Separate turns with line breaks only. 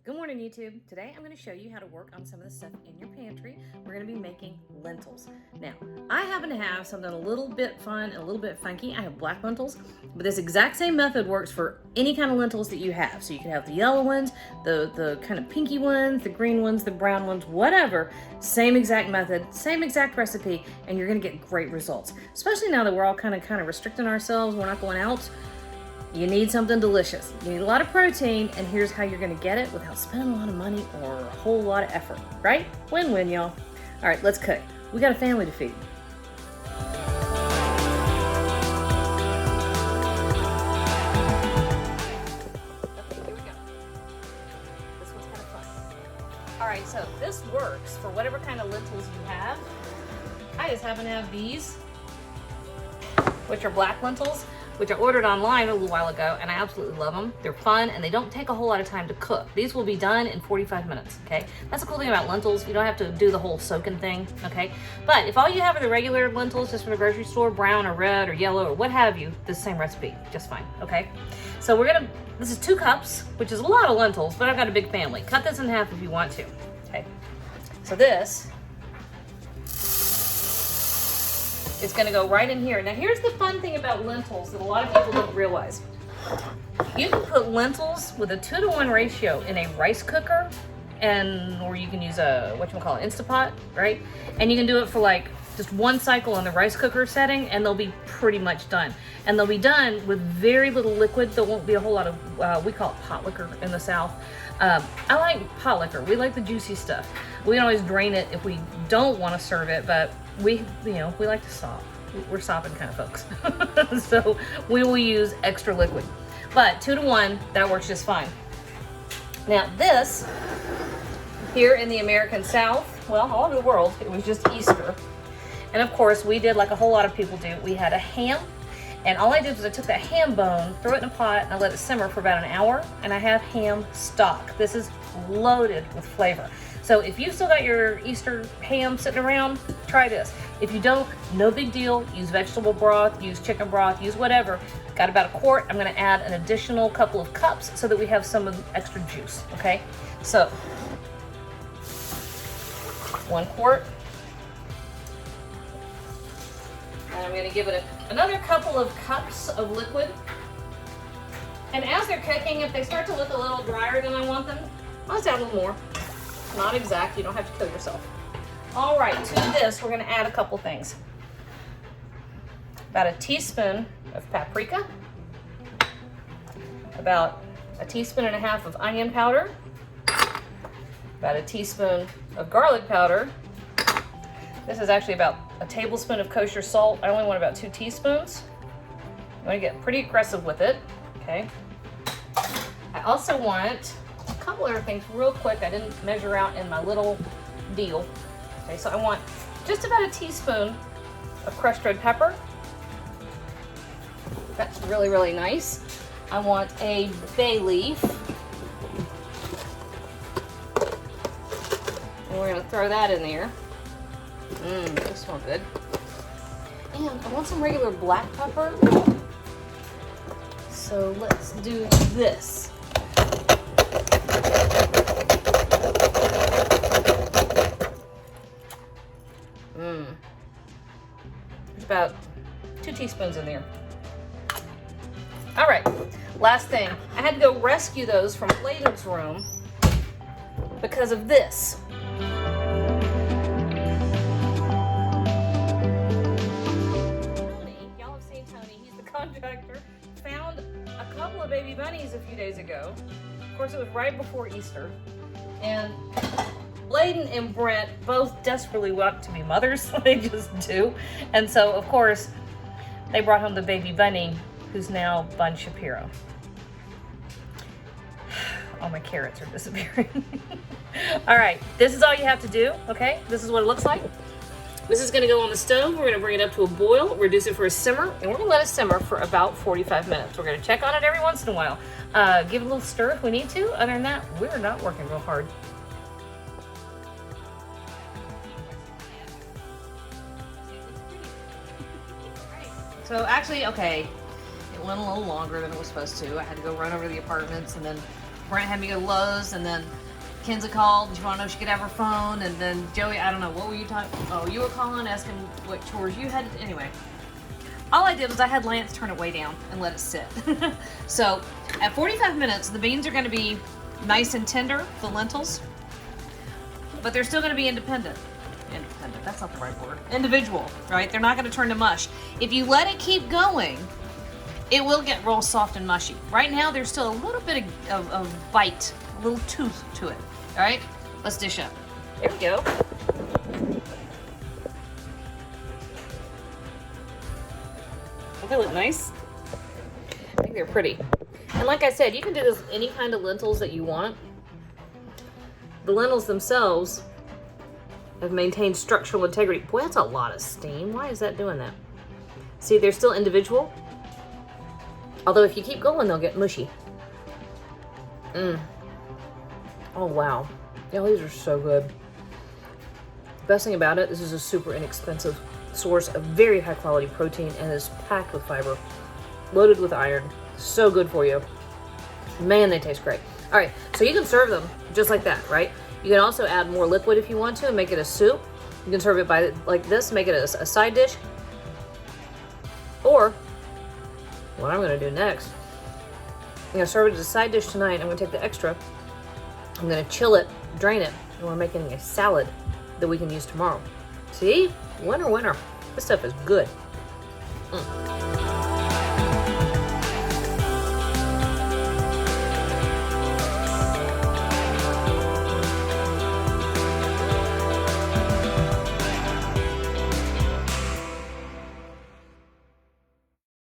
Good morning, YouTube. Today I'm going to show you how to work on some of the stuff in your pantry. We're going to be making lentils. Now, I happen to have something a little bit fun and a little bit funky. I have black lentils, but this exact same method works for any kind of lentils that you have. So you can have the yellow ones, the kind of pinky ones, the green ones, the brown ones, whatever. Same exact method, same exact recipe, and you're going to get great results. Especially now that we're all kind of restricting ourselves. We're not going out. You need something delicious. You need a lot of protein, and here's how you're gonna get it without spending a lot of money or a whole lot of effort, right? Win-win, y'all. All right, let's cook. We got a family to feed. Okay, here we go. This one's kind of fun. All right, so this works for whatever kind of lentils you have. I just happen to have these, which are black lentils, which I ordered online a little while ago, and I absolutely love them. They're fun, and they don't take a whole lot of time to cook. These will be done in 45 minutes, okay? That's the cool thing about lentils. You don't have to do the whole soaking thing, okay? But if all you have are the regular lentils just from the grocery store, brown or red or yellow or what have you, the same recipe, just fine, okay? So this is 2 cups, which is a lot of lentils, but I've got a big family. Cut this in half if you want to, okay? So this it's gonna go right in here. Now here's the fun thing about lentils that a lot of people don't realize. You can put lentils with a 2-to-1 ratio in a rice cooker, or you can use a, Instapot, right? And you can do it for like just 1 cycle on the rice cooker setting, and they'll be pretty much done. And they'll be done with very little liquid. There won't be a whole lot of, we call it pot liquor in the South. I like pot liquor. We like the juicy stuff. We can always drain it if we don't want to serve it, but we like to sop. We're sopping kind of folks. So we will use extra liquid. But 2-to-1, that works just fine. Now this, here in the American South, well, all over the world, it was just Easter. And of course, we did like a whole lot of people do. We had a ham, and all I did was I took that ham bone, threw it in a pot, and I let it simmer for about an hour, and I have ham stock. This is loaded with flavor. So if you've still got your Easter ham sitting around, try this. If you don't, no big deal. Use vegetable broth, use chicken broth, use whatever. Got about a quart. I'm gonna add an additional couple of cups so that we have some of the extra juice, okay? So, 1 quart. And I'm gonna give it another couple of cups of liquid. And as they're cooking, if they start to look a little drier than I want them, I'll just add a little more. Not exact, you don't have to kill yourself. All right, to this, we're gonna add a couple things. About a teaspoon of paprika, about a teaspoon and a half of onion powder, about a teaspoon of garlic powder. This is actually about a tablespoon of kosher salt. I only want about 2 teaspoons. I'm gonna get pretty aggressive with it, okay? I also want a couple other things real quick. I didn't measure out in my little deal. Okay, so I want just about a teaspoon of crushed red pepper. That's really, really nice. I want a bay leaf. And we're gonna throw that in there. This smells good. And I want some regular black pepper. So let's do this. There's about 2 teaspoons in there. All right, last thing. I had to go rescue those from Lentils room because of this. Tony, y'all have seen Tony, he's the contractor, found a couple of baby bunnies a few days ago. Of course, it was right before Easter. And Bladen and Brent both desperately want to be mothers, they just do. And so, of course, they brought home the baby bunny, who's now Bun Shapiro. All my carrots are disappearing. All right, this is all you have to do, okay? This is what it looks like. This is gonna go on the stove. We're gonna bring it up to a boil, reduce it for a simmer, and we're gonna let it simmer for about 45 minutes. We're gonna check on it every once in a while. Give it a little stir if we need to. Other than that, we're not working real hard. So actually, okay, it went a little longer than it was supposed to. I had to go run over the apartments and then Brent had me go to Lowe's, and then Kenzie called, and she wanted to know if she could have her phone, and then Joey, I don't know, what were you talking? Oh, you were calling, asking what chores you had to, anyway. All I did was I had Lance turn it way down and let it sit. So at 45 minutes, the beans are going to be nice and tender, the lentils, but they're still going to be independent. Independent, that's not the right word. Individual, right? They're not going to turn to mush. If you let it keep going, it will get real soft and mushy. Right now, there's still a little bit of bite, a little tooth to it. All right, let's dish up. There we go. Don't they look nice? I think they're pretty. And like I said, you can do this with any kind of lentils that you want. The lentils themselves have maintained structural integrity. Boy, that's a lot of steam. Why is that doing that? See, they're still individual. Although if you keep going, they'll get mushy. Oh, wow. Yeah, these are so good. The best thing about it, this is a super inexpensive source of very high quality protein and is packed with fiber, loaded with iron. So good for you. Man, they taste great. All right, so you can serve them just like that, right? You can also add more liquid if you want to and make it a soup. You can serve it by like this, make it a side dish. Or what I'm gonna do next, I'm gonna serve it as a side dish tonight. I'm gonna take the extra, I'm gonna chill it, drain it, and we're making a salad that we can use tomorrow. See? Winner, winner. This stuff is good.